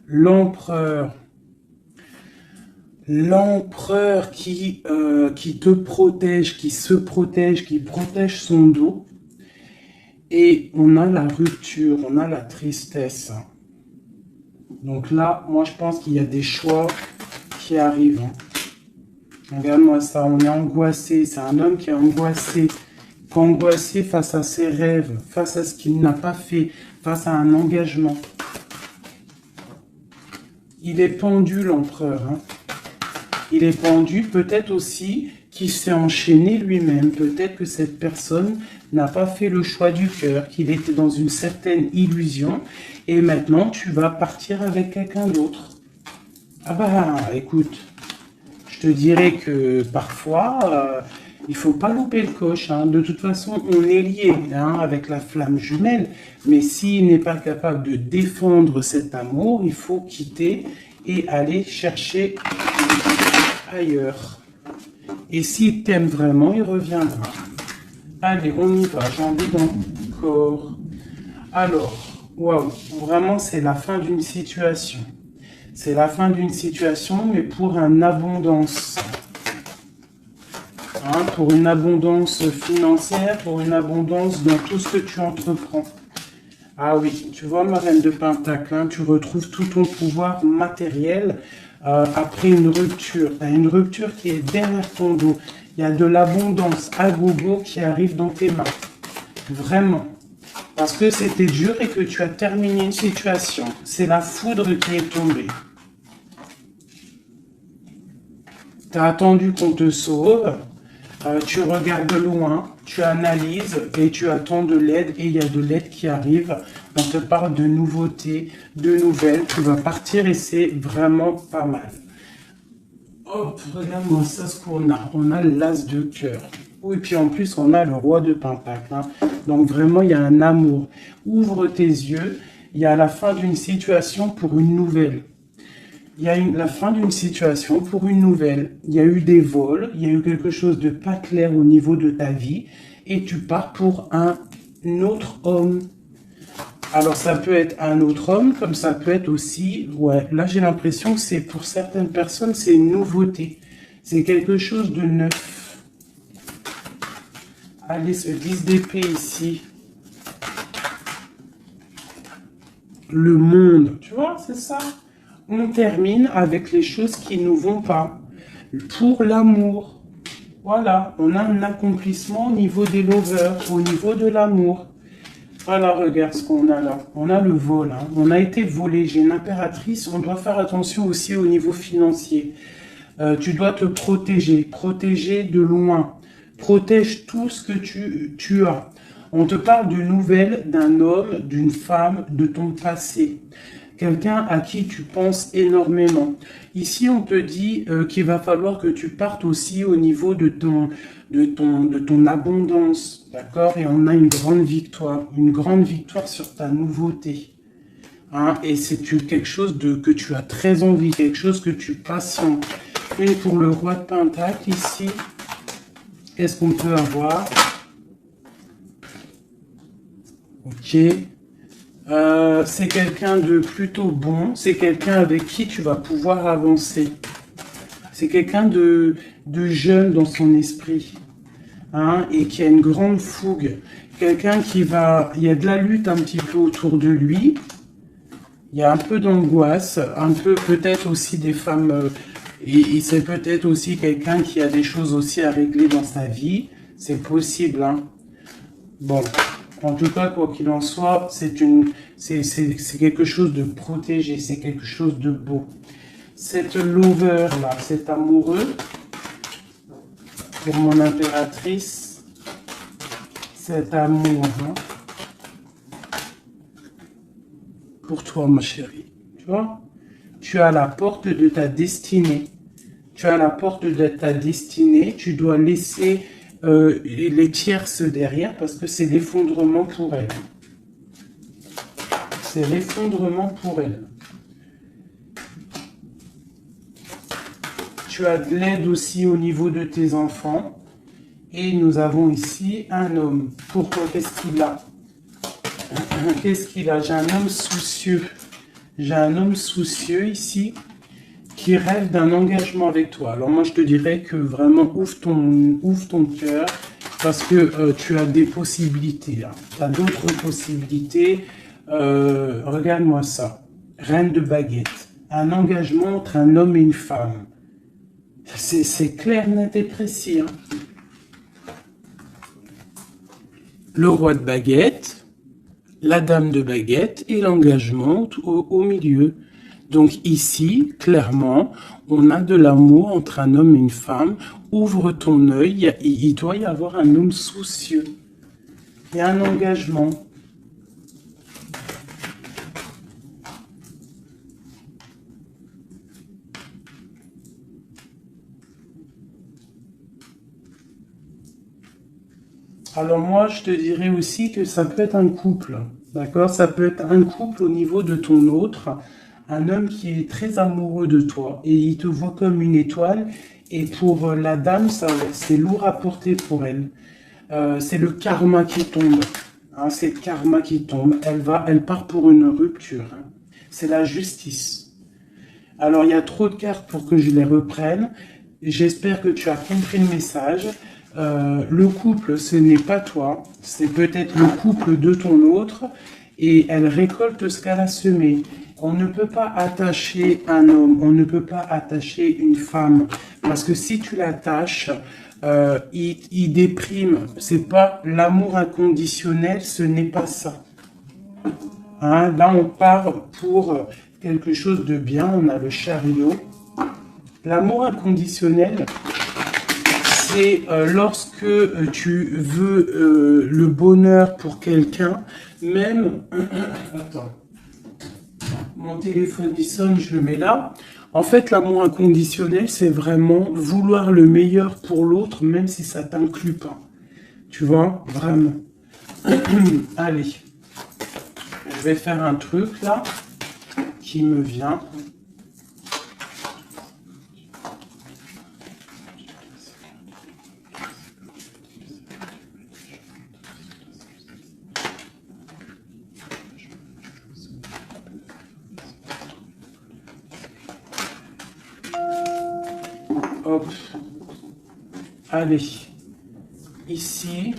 L'empereur. L'empereur qui te protège, qui se protège, qui protège son dos. Et on a la rupture, on a la tristesse. Donc là, moi je pense qu'il y a des choix qui arrivent. Regarde-moi ça, on est angoissé. C'est un homme qui est angoissé face à ses rêves, face à ce qu'il n'a pas fait, face à un engagement. Il est pendu, l'empereur. Il est pendu, peut-être aussi qu'il s'est enchaîné lui-même. Peut-être que cette personne n'a pas fait le choix du cœur, qu'il était dans une certaine illusion. Et maintenant, tu vas partir avec quelqu'un d'autre. Ah bah, écoute, je te dirais que parfois, il faut pas louper le coche. De toute façon, on est lié avec la flamme jumelle. Mais s'il n'est pas capable de défendre cet amour, il faut quitter et aller chercher ailleurs. Et s'il t'aime vraiment, il reviendra. Allez, on y va. J'ai envie d'encore. Alors, waouh, vraiment, c'est la fin d'une situation. C'est la fin d'une situation, mais pour une abondance. Pour une abondance financière, pour une abondance dans tout ce que tu entreprends. Ah oui, tu vois, ma reine de Pentacle, tu retrouves tout ton pouvoir matériel après une rupture. Tu as une rupture qui est derrière ton dos. Il y a de l'abondance à gogo qui arrive dans tes mains. Vraiment. Parce que c'était dur et que tu as terminé une situation. C'est la foudre qui est tombée. Tu as attendu qu'on te sauve. Tu regardes de loin, tu analyses et tu attends de l'aide et il y a de l'aide qui arrive. On te parle de nouveautés, de nouvelles. Tu vas partir et c'est vraiment pas mal. Hop, regarde-moi ça ce qu'on a. On a l'as de cœur. Oui, puis en plus on a le roi de Pentacle. Donc vraiment il y a un amour. Ouvre tes yeux. Il y a la fin d'une situation pour une nouvelle. Il y a la fin d'une situation pour une nouvelle. Il y a eu des vols, il y a eu quelque chose de pas clair au niveau de ta vie et tu pars pour un autre homme. Alors ça peut être un autre homme, comme ça peut être aussi, ouais, là j'ai l'impression que c'est pour certaines personnes, c'est une nouveauté. C'est quelque chose de neuf. Allez, ce 10 d'épée ici. Le monde, tu vois, c'est ça. On termine avec les choses qui ne nous vont pas. Pour l'amour. Voilà, on a un accomplissement au niveau des lovers, au niveau de l'amour. Voilà, regarde ce qu'on a là. On a le vol. On a été volé. J'ai une impératrice. On doit faire attention aussi au niveau financier. Tu dois te protéger. Protéger de loin. Protège tout ce que tu as. On te parle de nouvelles d'un homme, d'une femme, de ton passé. Quelqu'un à qui tu penses énormément. Ici, on te dit qu'il va falloir que tu partes aussi au niveau de ton abondance, d'accord? Et on a une grande victoire sur ta nouveauté. Et c'est quelque chose que tu as très envie, quelque chose que tu patientes. Une pour le roi de Pentacle ici. Qu'est-ce qu'on peut avoir? Ok. C'est quelqu'un de plutôt bon, c'est quelqu'un avec qui tu vas pouvoir avancer. C'est quelqu'un de jeune dans son esprit, hein, et qui a une grande fougue. Quelqu'un qui va... Il y a de la lutte un petit peu autour de lui. Il y a un peu d'angoisse, un peu peut-être aussi des femmes... et c'est peut-être aussi quelqu'un qui a des choses aussi à régler dans sa vie. C'est possible, hein. Bon, en tout cas, quoi qu'il en soit, c'est quelque chose de protégé, c'est quelque chose de beau. Cette lover là, cet amoureux, pour mon impératrice, cet amour, hein, pour toi, ma chérie, tu vois, tu as la porte de ta destinée. Tu as la porte de ta destinée, tu dois laisser les tierces derrière parce que c'est l'effondrement pour elle. C'est l'effondrement pour elle. Tu as de l'aide aussi au niveau de tes enfants. Et nous avons ici un homme. Pourquoi? Qu'est-ce qu'il a? Qu'est-ce qu'il a? J'ai un homme soucieux. J'ai un homme soucieux ici qui rêve d'un engagement avec toi. Alors moi, je te dirais que vraiment, ouvre ton cœur parce que tu as des possibilités. Hein. Tu as d'autres possibilités. Regarde-moi ça. Reine de baguette. Un engagement entre un homme et une femme. C'est clair, net et précis. Hein. Le roi de baguette, la dame de baguette et l'engagement au milieu. Donc ici, clairement, on a de l'amour entre un homme et une femme. Ouvre ton œil, il doit y avoir un homme soucieux. Il y a un engagement. Alors moi, je te dirais aussi que ça peut être un couple, d'accord? Ça peut être un couple au niveau de ton autre, un homme qui est très amoureux de toi et il te voit comme une étoile. Et pour la dame, c'est lourd à porter pour elle. C'est le karma qui tombe. Hein, c'est le karma qui tombe. Elle part pour une rupture. Hein. C'est la justice. Alors, il y a trop de cartes pour que je les reprenne. J'espère que tu as compris le message. Le couple, ce n'est pas toi. C'est peut-être le couple de ton autre. Et elle récolte ce qu'elle a semé. On ne peut pas attacher un homme, on ne peut pas attacher une femme. Parce que si tu l'attaches, il déprime. C'est pas l'amour inconditionnel, ce n'est pas ça. Hein, là, on part pour quelque chose de bien. On a le chariot. L'amour inconditionnel, c'est lorsque tu veux le bonheur pour quelqu'un, même... Attends. Mon téléphone il sonne, je le mets là. En fait, l'amour inconditionnel, c'est vraiment vouloir le meilleur pour l'autre, même si ça t'inclut pas. Tu vois, vraiment. Allez, je vais faire un truc là qui me vient. Hop. Allez. Ici,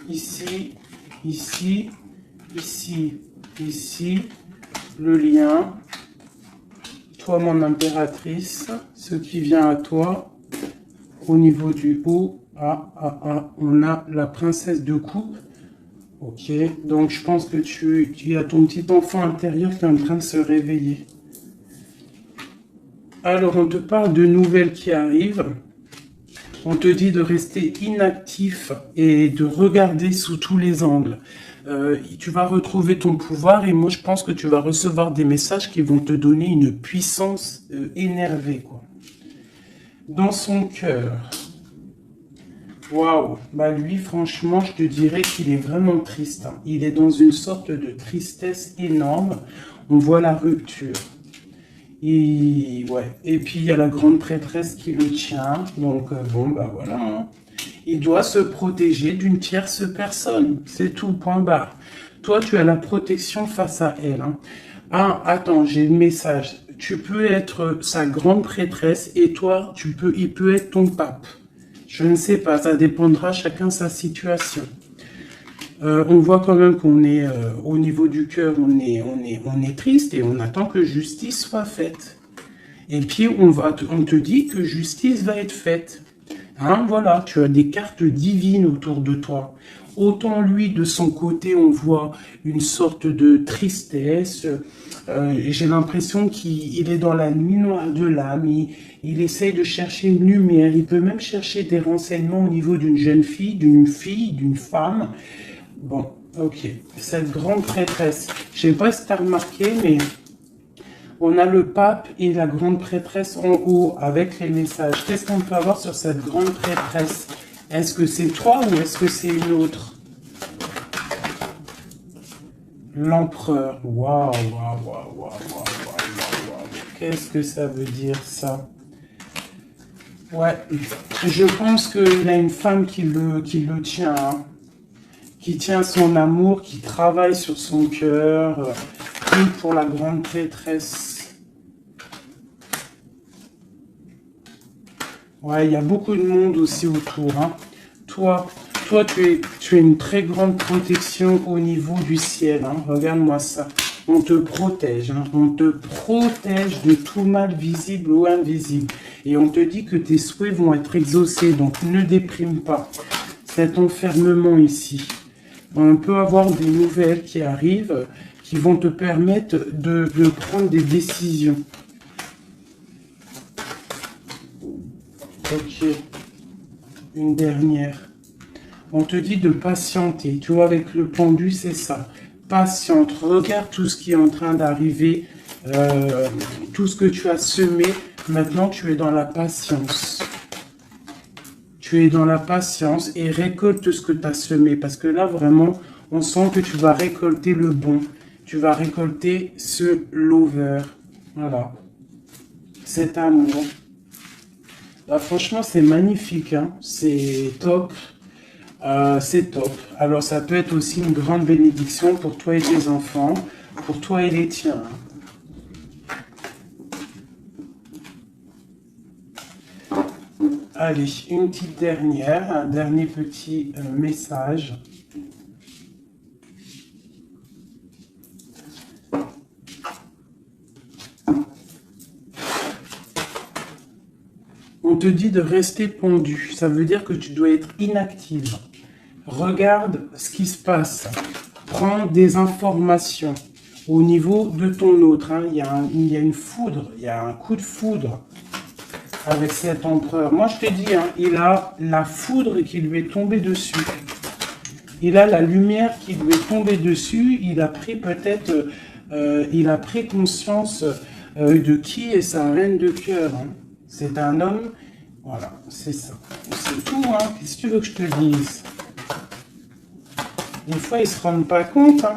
ici, ici, ici, ici. Le lien. Toi, mon impératrice. Ce qui vient à toi. Au niveau du haut. On a la princesse de coupe. Ok. Donc, je pense que tu as ton petit enfant intérieur qui est en train de se réveiller. Alors, on te parle de nouvelles qui arrivent. On te dit de rester inactif et de regarder sous tous les angles. Tu vas retrouver ton pouvoir et moi, je pense que tu vas recevoir des messages qui vont te donner une puissance énervée, quoi. Dans son cœur. Waouh. Bah lui, franchement, je te dirais qu'il est vraiment triste. Hein. Il est dans une sorte de tristesse énorme. On voit la rupture. Et puis il y a la grande prêtresse qui le tient, donc bon bah voilà, hein. Il doit se protéger d'une tierce personne, c'est tout, point barre. Toi tu as la protection face à elle. Hein. Ah attends, j'ai le message, tu peux être sa grande prêtresse et toi, il peut être ton pape. Je ne sais pas, ça dépendra chacun sa situation. On voit quand même qu'on est au niveau du cœur, on est triste et on attend que justice soit faite. Et puis on te dit que justice va être faite. Hein, voilà, tu as des cartes divines autour de toi. Autant lui, de son côté, on voit une sorte de tristesse. J'ai l'impression qu'il est dans la nuit noire de l'âme. Il essaye de chercher une lumière. Il peut même chercher des renseignements au niveau d'une jeune fille, d'une femme. Bon, ok. Cette grande prêtresse. Je ne sais pas si tu as remarqué, mais on a le pape et la grande prêtresse en haut avec les messages. Qu'est-ce qu'on peut avoir sur cette grande prêtresse? Est-ce que c'est toi ou est-ce que c'est une autre? L'empereur. Waouh, waouh, waouh, waouh, waouh, waouh. Qu'est-ce que ça veut dire ça? Ouais, je pense qu'il a une femme qui le tient, hein, qui tient son amour, qui travaille sur son cœur, pour la grande prêtresse. Ouais, il y a beaucoup de monde aussi autour. Hein. Toi, tu es une très grande protection au niveau du ciel. Hein. Regarde-moi ça. On te protège. Hein. On te protège de tout mal visible ou invisible. Et on te dit que tes souhaits vont être exaucés. Donc ne déprime pas. Cet enfermement ici. On peut avoir des nouvelles qui arrivent, qui vont te permettre de prendre des décisions. Ok, une dernière. On te dit de patienter. Tu vois, avec le pendu, c'est ça. Patiente. Regarde tout ce qui est en train d'arriver, tout ce que tu as semé. Maintenant, tu es dans la patience. Tu es dans la patience et récolte ce que tu as semé. Parce que là, vraiment, on sent que tu vas récolter le bon. Tu vas récolter ce lover. Voilà. Cet amour. Là, franchement, c'est magnifique. Hein. C'est top. C'est top. Alors, ça peut être aussi une grande bénédiction pour toi et tes enfants. Pour toi et les tiens. Allez, une petite dernière. Un dernier petit message. On te dit de rester pendu. Ça veut dire que tu dois être inactive. Regarde ce qui se passe. Prends des informations au niveau de ton autre. Hein. Il y a une foudre. Il y a un coup de foudre avec cet empereur. Moi, je te dis, hein, il a la foudre qui lui est tombée dessus. Il a la lumière qui lui est tombée dessus. Il a pris peut-être... il a pris conscience de qui est sa reine de cœur. Hein. C'est un homme, voilà, c'est ça. C'est tout, hein. Qu'est-ce que tu veux que je te dise? Des fois, ils ne se rendent pas compte. Hein.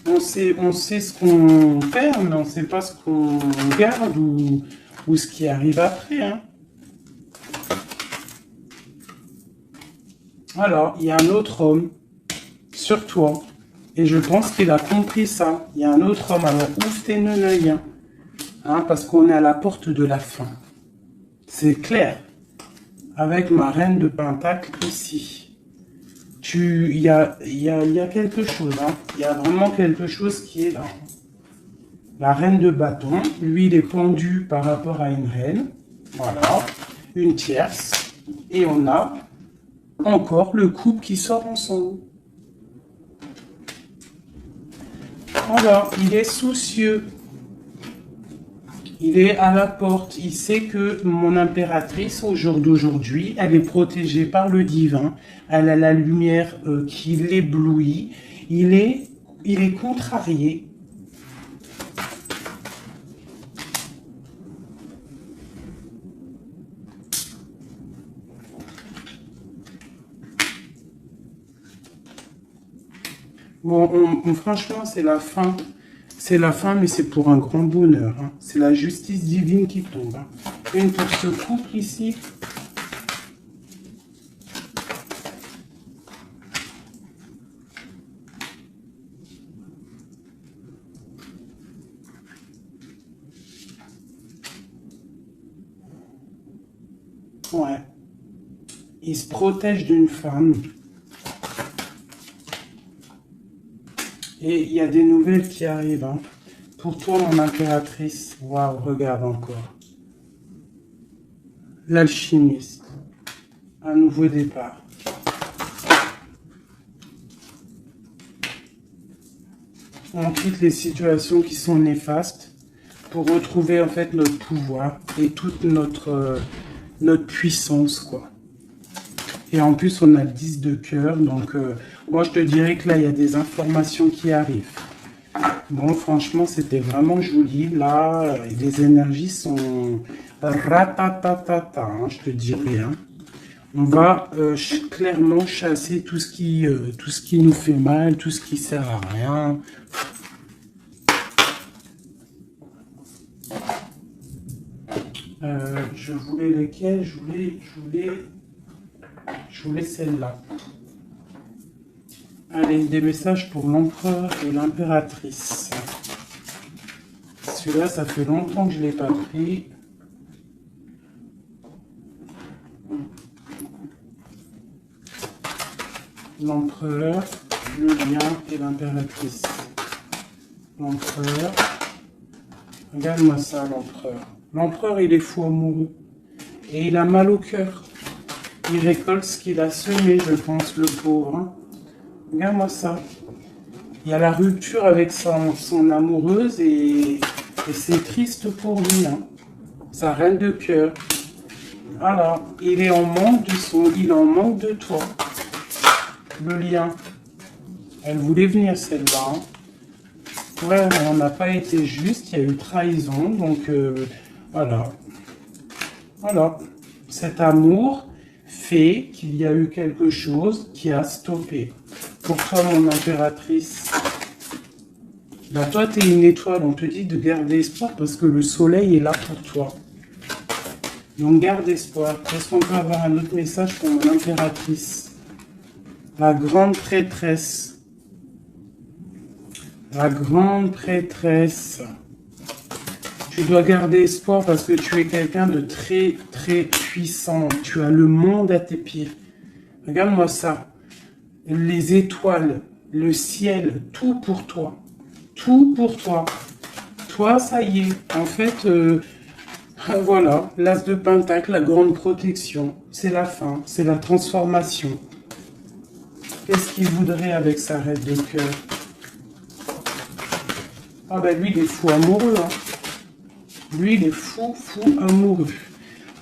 On sait ce qu'on perd, mais on ne sait pas ce qu'on garde ou ce qui arrive après. Hein. Alors, il y a un autre homme sur toi. Et je pense qu'il a compris ça. Il y a un autre homme. Alors, ouvre tes œil. Hein, parce qu'on est à la porte de la fin. C'est clair. Avec ma reine de Pentacle ici. Il y a quelque chose. Hein. Il y a vraiment quelque chose qui est là. La reine de bâton. Lui, il est pendu par rapport à une reine. Voilà. Une tierce. Et on a encore le couple qui sort ensemble. Alors, il est soucieux. Il est à la porte. Il sait que mon impératrice, au jour d'aujourd'hui, elle est protégée par le divin. Elle a la lumière qui l'éblouit. Il est contrarié. Bon, franchement, c'est la fin. C'est la fin, mais c'est pour un grand bonheur. Hein. C'est la justice divine qui tombe. Hein. Une pour ce couple ici. Ouais. Il se protège d'une femme. Et il y a des nouvelles qui arrivent. Hein. Pour toi, mon impératrice. Waouh, regarde encore. L'alchimiste. Un nouveau départ. On quitte les situations qui sont néfastes pour retrouver en fait notre pouvoir et toute notre puissance, quoi. Et en plus, on a le 10 de cœur, donc moi je te dirais que là, il y a des informations qui arrivent. Bon, franchement, c'était vraiment joli. Là, les énergies sont ratatatata, hein, je te dirais. Hein. On va clairement chasser tout ce qui nous fait mal, tout ce qui sert à rien. Je voulais lesquelles? Je voulais celle-là. Allez, des messages pour l'empereur et l'impératrice. Celui-là, ça fait longtemps que je ne l'ai pas pris. L'empereur, le lien et l'impératrice. L'empereur. Regarde-moi ça, l'empereur. L'empereur, il est fou amoureux. Et il a mal au cœur. Il récolte ce qu'il a semé, je pense, le pauvre. Hein. Regarde-moi ça. Il y a la rupture avec son amoureuse et c'est triste pour lui. Hein. Sa reine de cœur. Voilà. Il est en manque il est en manque de toi. Le lien. Elle voulait venir celle-là. Hein. Ouais, on n'a pas été juste. Il y a eu trahison. Donc, voilà. Voilà. Cet amour fait qu'il y a eu quelque chose qui a stoppé. Pour toi, mon impératrice, là, toi, tu es une étoile. On te dit de garder espoir parce que le soleil est là pour toi. Donc, garde espoir. Est-ce qu'on peut avoir un autre message pour mon impératrice? La grande prêtresse. La grande prêtresse. Tu dois garder espoir parce que tu es quelqu'un de très, très puissant. Tu as le monde à tes pieds. Regarde-moi ça. Les étoiles, le ciel, tout pour toi. Tout pour toi. Toi, ça y est. En fait, voilà. L'as de Pentacle, la grande protection. C'est la fin. C'est la transformation. Qu'est-ce qu'il voudrait avec sa reine de cœur? Ah ben lui, il est fou amoureux. Hein. Lui, il est fou amoureux.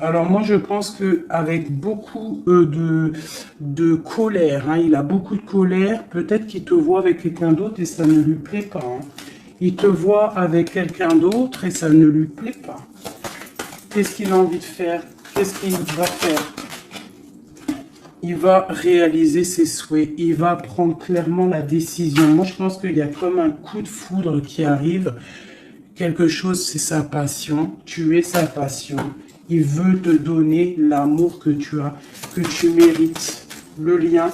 Alors moi, je pense qu'avec beaucoup de colère, hein, il a beaucoup de colère, peut-être qu'il te voit avec quelqu'un d'autre et ça ne lui plaît pas. Hein. Il te voit avec quelqu'un d'autre et ça ne lui plaît pas. Qu'est-ce qu'il a envie de faire? Qu'est-ce qu'il va faire? Il va réaliser ses souhaits. Il va prendre clairement la décision. Moi, je pense qu'il y a comme un coup de foudre qui arrive. Quelque chose, c'est sa passion. Tu es sa passion. Il veut te donner l'amour que tu as, que tu mérites. Le lien.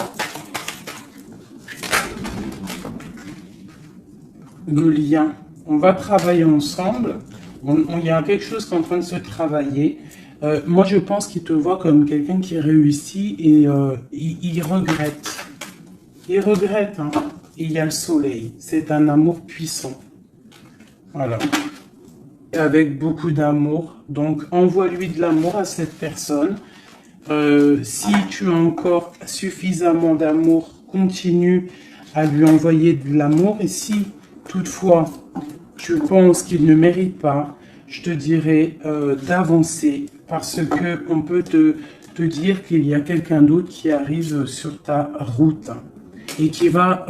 Le lien. On va travailler ensemble. Il y a quelque chose qui est en train de se travailler. Moi, je pense qu'il te voit comme quelqu'un qui réussit et il regrette. Il regrette. Hein. Il y a le soleil. C'est un amour puissant. Voilà. Avec beaucoup d'amour. Donc, envoie-lui de l'amour à cette personne. Si tu as encore suffisamment d'amour, continue à lui envoyer de l'amour. Et si, toutefois, tu penses qu'il ne mérite pas, je te dirais d'avancer. Parce que on peut te dire qu'il y a quelqu'un d'autre qui arrive sur ta route. Et qui va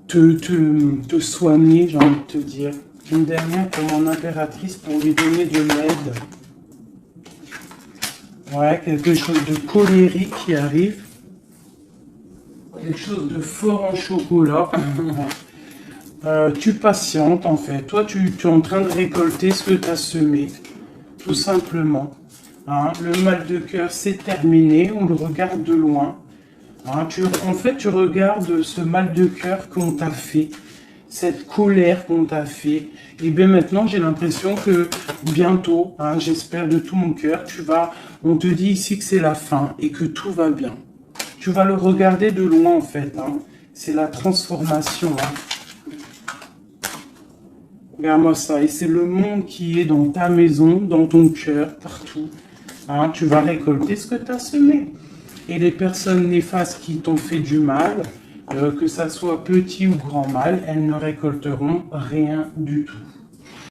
te soigner, j'ai envie de te dire. Une dernière pour mon impératrice pour lui donner de l'aide. Ouais, quelque chose de colérique qui arrive. Quelque chose de fort en chocolat. Tu patientes en fait. Toi, tu es en train de récolter ce que tu as semé. Tout simplement. Hein, le mal de cœur, c'est terminé. On le regarde de loin. Hein, en fait, tu regardes ce mal de cœur qu'on t'a fait. cette colère qu'on t'a fait. Et bien maintenant, j'ai l'impression que bientôt, hein, j'espère de tout mon cœur, on te dit ici que c'est la fin et que tout va bien. Tu vas le regarder de loin en fait, hein. C'est la transformation. Hein. Regarde-moi ça, et c'est le monde qui est dans ta maison, dans ton cœur, partout. Hein, tu vas récolter ce que tu as semé. Et les personnes néfastes qui t'ont fait du mal, que ça soit petit ou grand mal, elles ne récolteront rien du tout.